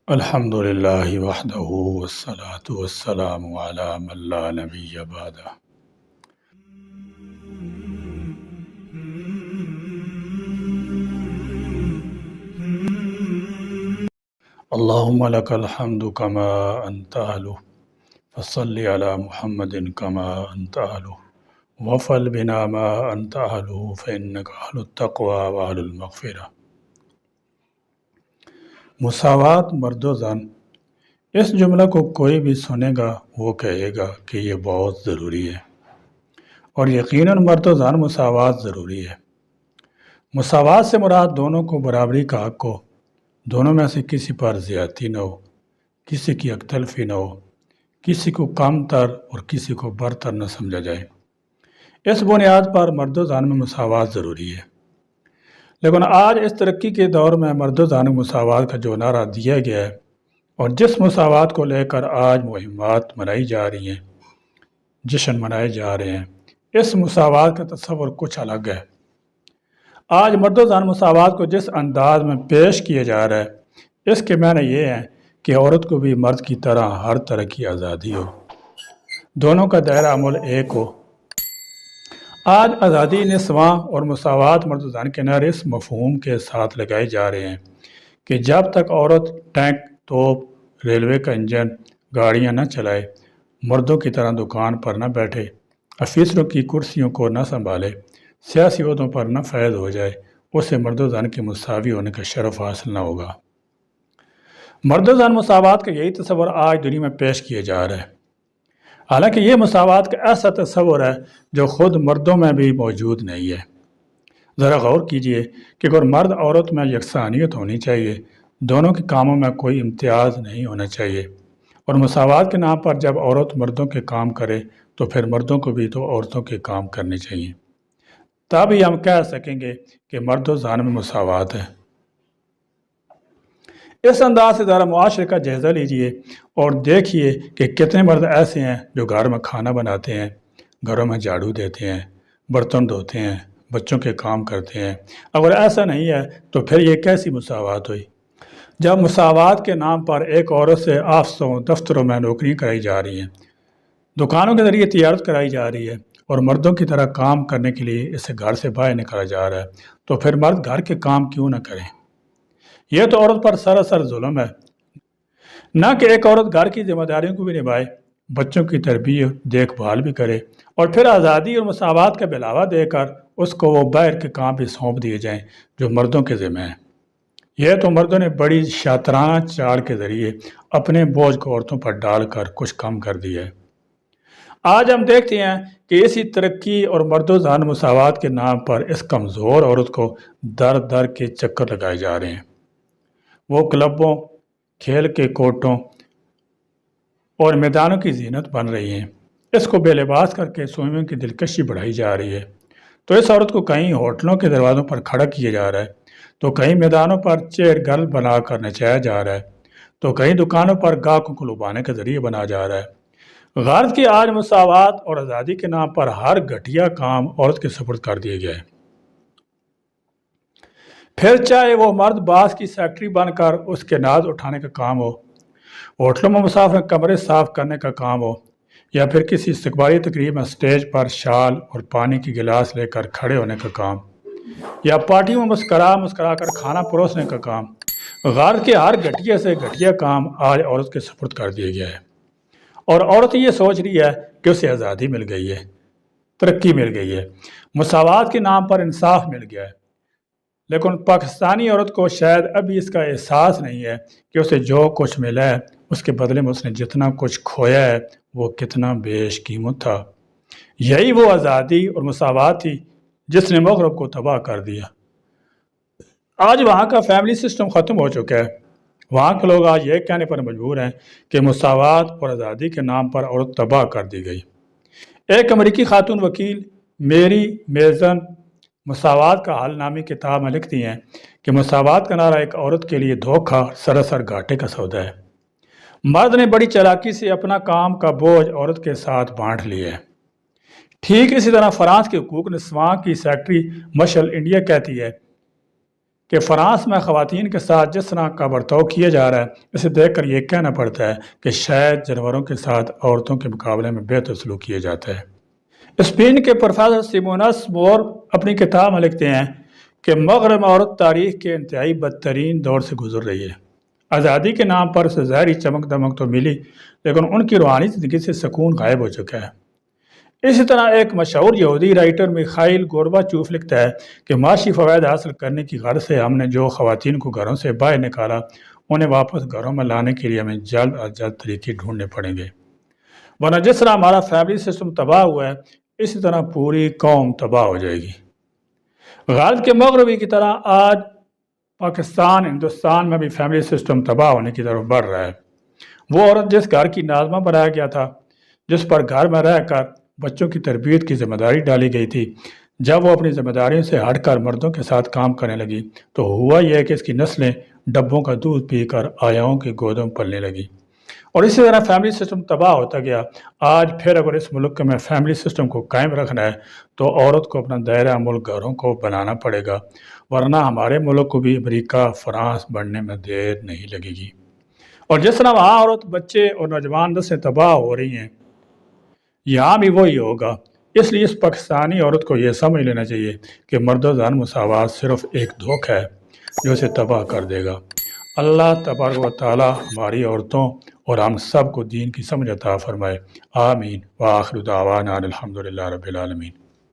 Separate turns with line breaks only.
الحمد للہ وحدہ والصلاة والسلام علی من لا نبی بعدہ۔ اللہم لک الحمد کما انت اہلہ فصلی علی محمد کما انت اہلہ وفعل بنا ما انت اہلہ فانک اہل التقوی واہل المغفرہ۔ مساوات مرد و زن، اس جملہ کو کوئی بھی سنے گا وہ کہے گا کہ یہ بہت ضروری ہے، اور یقیناً مرد و زن مساوات ضروری ہے۔ مساوات سے مراد دونوں کو برابری کا حق ہو، دونوں میں سے کسی پر زیادتی نہ ہو، کسی کی حق تلفی نہ ہو، کسی کو کم تر اور کسی کو برتر نہ سمجھا جائے۔ اس بنیاد پر مرد و زن میں مساوات ضروری ہے۔ لیکن آج اس ترقی کے دور میں مرد و زن مساوات کا جو نعرہ دیا گیا ہے اور جس مساوات کو لے کر آج مہمات منائی جا رہی ہیں، جشن منائے جا رہے ہیں، اس مساوات کا تصور کچھ الگ ہے۔ آج مرد و زن مساوات کو جس انداز میں پیش کیا جا رہا ہے، اس کے معنی یہ ہے کہ عورت کو بھی مرد کی طرح ہر طرح کی آزادی ہو، دونوں کا دائرہ عمل ایک ہو۔ آج آزادی نسواں اور مساوات مرد و زن کے نعرے اس مفہوم کے ساتھ لگائے جا رہے ہیں کہ جب تک عورت ٹینک، توپ، ریلوے کا انجن، گاڑیاں نہ چلائے، مردوں کی طرح دکان پر نہ بیٹھے، افیسروں کی کرسیوں کو نہ سنبھالے، سیاسی عہدوں پر نہ فائز ہو جائے، اسے مرد و زن کے مساوی ہونے کا شرف حاصل نہ ہوگا۔ مرد و زن مساوات کا یہی تصور آج دنیا میں پیش کیا جا رہا ہے، حالانکہ یہ مساوات کا ایسا تصور ہے جو خود مردوں میں بھی موجود نہیں ہے۔ ذرا غور کیجئے کہ اگر مرد عورت میں یکسانیت ہونی چاہیے، دونوں کے کاموں میں کوئی امتیاز نہیں ہونا چاہیے، اور مساوات کے نام پر جب عورت مردوں کے کام کرے تو پھر مردوں کو بھی تو عورتوں کے کام کرنے چاہیے، تب ہی ہم کہہ سکیں گے کہ مرد و زن میں مساوات ہے۔ اس انداز سے ذرا معاشرے کا جائزہ لیجئے اور دیکھیے کہ کتنے مرد ایسے ہیں جو گھر میں کھانا بناتے ہیں، گھروں میں جھاڑو دیتے ہیں، برتن دھوتے ہیں، بچوں کے کام کرتے ہیں۔ اگر ایسا نہیں ہے تو پھر یہ کیسی مساوات ہوئی؟ جب مساوات کے نام پر ایک عورت سے آفسوں، دفتروں میں نوکریاں کرائی جا رہی ہیں، دکانوں کے ذریعے تجارت کرائی جا رہی ہے، اور مردوں کی طرح کام کرنے کے لیے اسے گھر سے باہر نکالا جا رہا ہے، تو پھر مرد گھر کے کام کیوں نہ کریں؟ یہ تو عورت پر سراسر ظلم ہے۔ نہ کہ ایک عورت گھر کی ذمہ داریوں کو بھی نبھائے، بچوں کی تربیت دیکھ بھال بھی کرے، اور پھر آزادی اور مساوات کا بلاوا دے کر اس کو وہ باہر کے کام بھی سونپ دیے جائیں جو مردوں کے ذمہ ہیں۔ یہ تو مردوں نے بڑی شاطرانہ چال کے ذریعے اپنے بوجھ کو عورتوں پر ڈال کر کچھ کم کر دیا ہے۔ آج ہم دیکھتے ہیں کہ اسی ترقی اور مرد و زن مساوات کے نام پر اس کمزور عورت کو در در کے چکر لگائے جا رہے ہیں۔ وہ کلبوں، کھیل کے کوٹوں اور میدانوں کی زینت بن رہی ہیں۔ اس کو بے لباس کر کے سوئمنگ کی دلکشی بڑھائی جا رہی ہے۔ تو اس عورت کو کہیں ہوٹلوں کے دروازوں پر کھڑا کیا جا رہا ہے، تو کہیں میدانوں پر چیئر گرل بنا کر نچایا جا رہا ہے، تو کہیں دکانوں پر گاہکوں کو لبانے کا ذریعہ بنا جا رہا ہے۔ غرض کی آج مساوات اور آزادی کے نام پر ہر گھٹیا کام عورت کے سپرد کر دیا گیا ہے۔ پھر چاہے وہ مرد باس کی سیکٹری بن کر اس کے ناز اٹھانے کا کام ہو، ہوٹلوں میں مسافر کمرے صاف کرنے کا کام ہو، یا پھر کسی استقبالی تقریب میں سٹیج پر شال اور پانی کی گلاس لے کر کھڑے ہونے کا کام، یا پارٹی میں مسکرا کر کھانا پروسنے کا کام، غرض کے ہر گھٹیا سے گھٹیا کام آج عورت کے سپرد کر دیا گیا ہے، اور عورت یہ سوچ رہی ہے کہ اسے آزادی مل گئی ہے، ترقی مل گئی ہے، مساوات کے نام پر انصاف مل گیا ہے۔ لیکن پاکستانی عورت کو شاید ابھی اس کا احساس نہیں ہے کہ اسے جو کچھ ملا ہے اس کے بدلے میں اس نے جتنا کچھ کھویا ہے وہ کتنا بیش قیمت تھا۔ یہی وہ آزادی اور مساوات تھی جس نے مغرب کو تباہ کر دیا۔ آج وہاں کا فیملی سسٹم ختم ہو چکا ہے۔ وہاں کے لوگ آج یہ کہنے پر مجبور ہیں کہ مساوات اور آزادی کے نام پر عورت تباہ کر دی گئی۔ ایک امریکی خاتون وکیل میری میزن مساوات کا حل نامی کتاب میں لکھتی ہیں کہ مساوات کا نعرہ ایک عورت کے لیے دھوکہ، سراسر گھاٹے کا سودا ہے۔ مرد نے بڑی چالاکی سے اپنا کام کا بوجھ عورت کے ساتھ بانٹ لیا ہے۔ ٹھیک اسی طرح فرانس کے حقوق نسواں کی سیکرٹری مشل انڈیا کہتی ہے کہ فرانس میں خواتین کے ساتھ جس طرح کا برتاؤ کیا جا رہا ہے، اسے دیکھ کر یہ کہنا پڑتا ہے کہ شاید جانوروں کے ساتھ عورتوں کے مقابلے میں بہتر سلوک کیا جاتا ہے۔ اسپین کے پروفیسر سیمونس مور اپنی کتاب میں لکھتے ہیں کہ مغرب عورت تاریخ کے انتہائی بدترین دور سے گزر رہی ہے۔ آزادی کے نام پر اسے ظاہری چمک دمک تو ملی، لیکن ان کی روحانی زندگی سے سکون غائب ہو چکا ہے۔ اسی طرح ایک مشہور یہودی رائٹر میخائیل گورباچوف لکھتا ہے کہ معاشی فوائد حاصل کرنے کی غرض سے ہم نے جو خواتین کو گھروں سے باہر نکالا، انہیں واپس گھروں میں لانے کے لیے ہمیں جلد از جلد طریقے ڈھونڈنے پڑیں گے، ورنہ جس طرح ہمارا فیملی سسٹم تباہ ہوا ہے، اسی طرح پوری قوم تباہ ہو جائے گی۔ غالب کے مغربی کی طرح آج پاکستان، ہندوستان میں بھی فیملی سسٹم تباہ ہونے کی طرف بڑھ رہا ہے۔ وہ عورت جس گھر کی ناظمہ بنایا گیا تھا، جس پر گھر میں رہ کر بچوں کی تربیت کی ذمہ داری ڈالی گئی تھی، جب وہ اپنی ذمہ داریوں سے ہٹ کر مردوں کے ساتھ کام کرنے لگی تو ہوا یہ کہ اس کی نسلیں ڈبوں کا دودھ پی کر آیاؤں کی گودوں میں پلنے لگی، اور اسی طرح فیملی سسٹم تباہ ہوتا گیا۔ آج پھر اگر اس ملک میں فیملی سسٹم کو قائم رکھنا ہے تو عورت کو اپنا دائرہ ملک گھروں کو بنانا پڑے گا، ورنہ ہمارے ملک کو بھی امریکہ، فرانس بننے میں دیر نہیں لگے گی۔ اور جس طرح وہاں عورت، بچے اور نوجوان نسلیں تباہ ہو رہی ہیں، یہاں بھی وہی ہوگا۔ اس لیے اس پاکستانی عورت کو یہ سمجھ لینا چاہیے کہ مرد و زن مساوات صرف ایک دھوکہ ہے جو اسے تباہ کر دے گا۔ اللہ تبارک و تعالی ہماری عورتوں اور ہم سب کو دین کی سمجھ عطا فرمائے، آمین۔ وآخر دعوانا الحمدللہ رب العالمین۔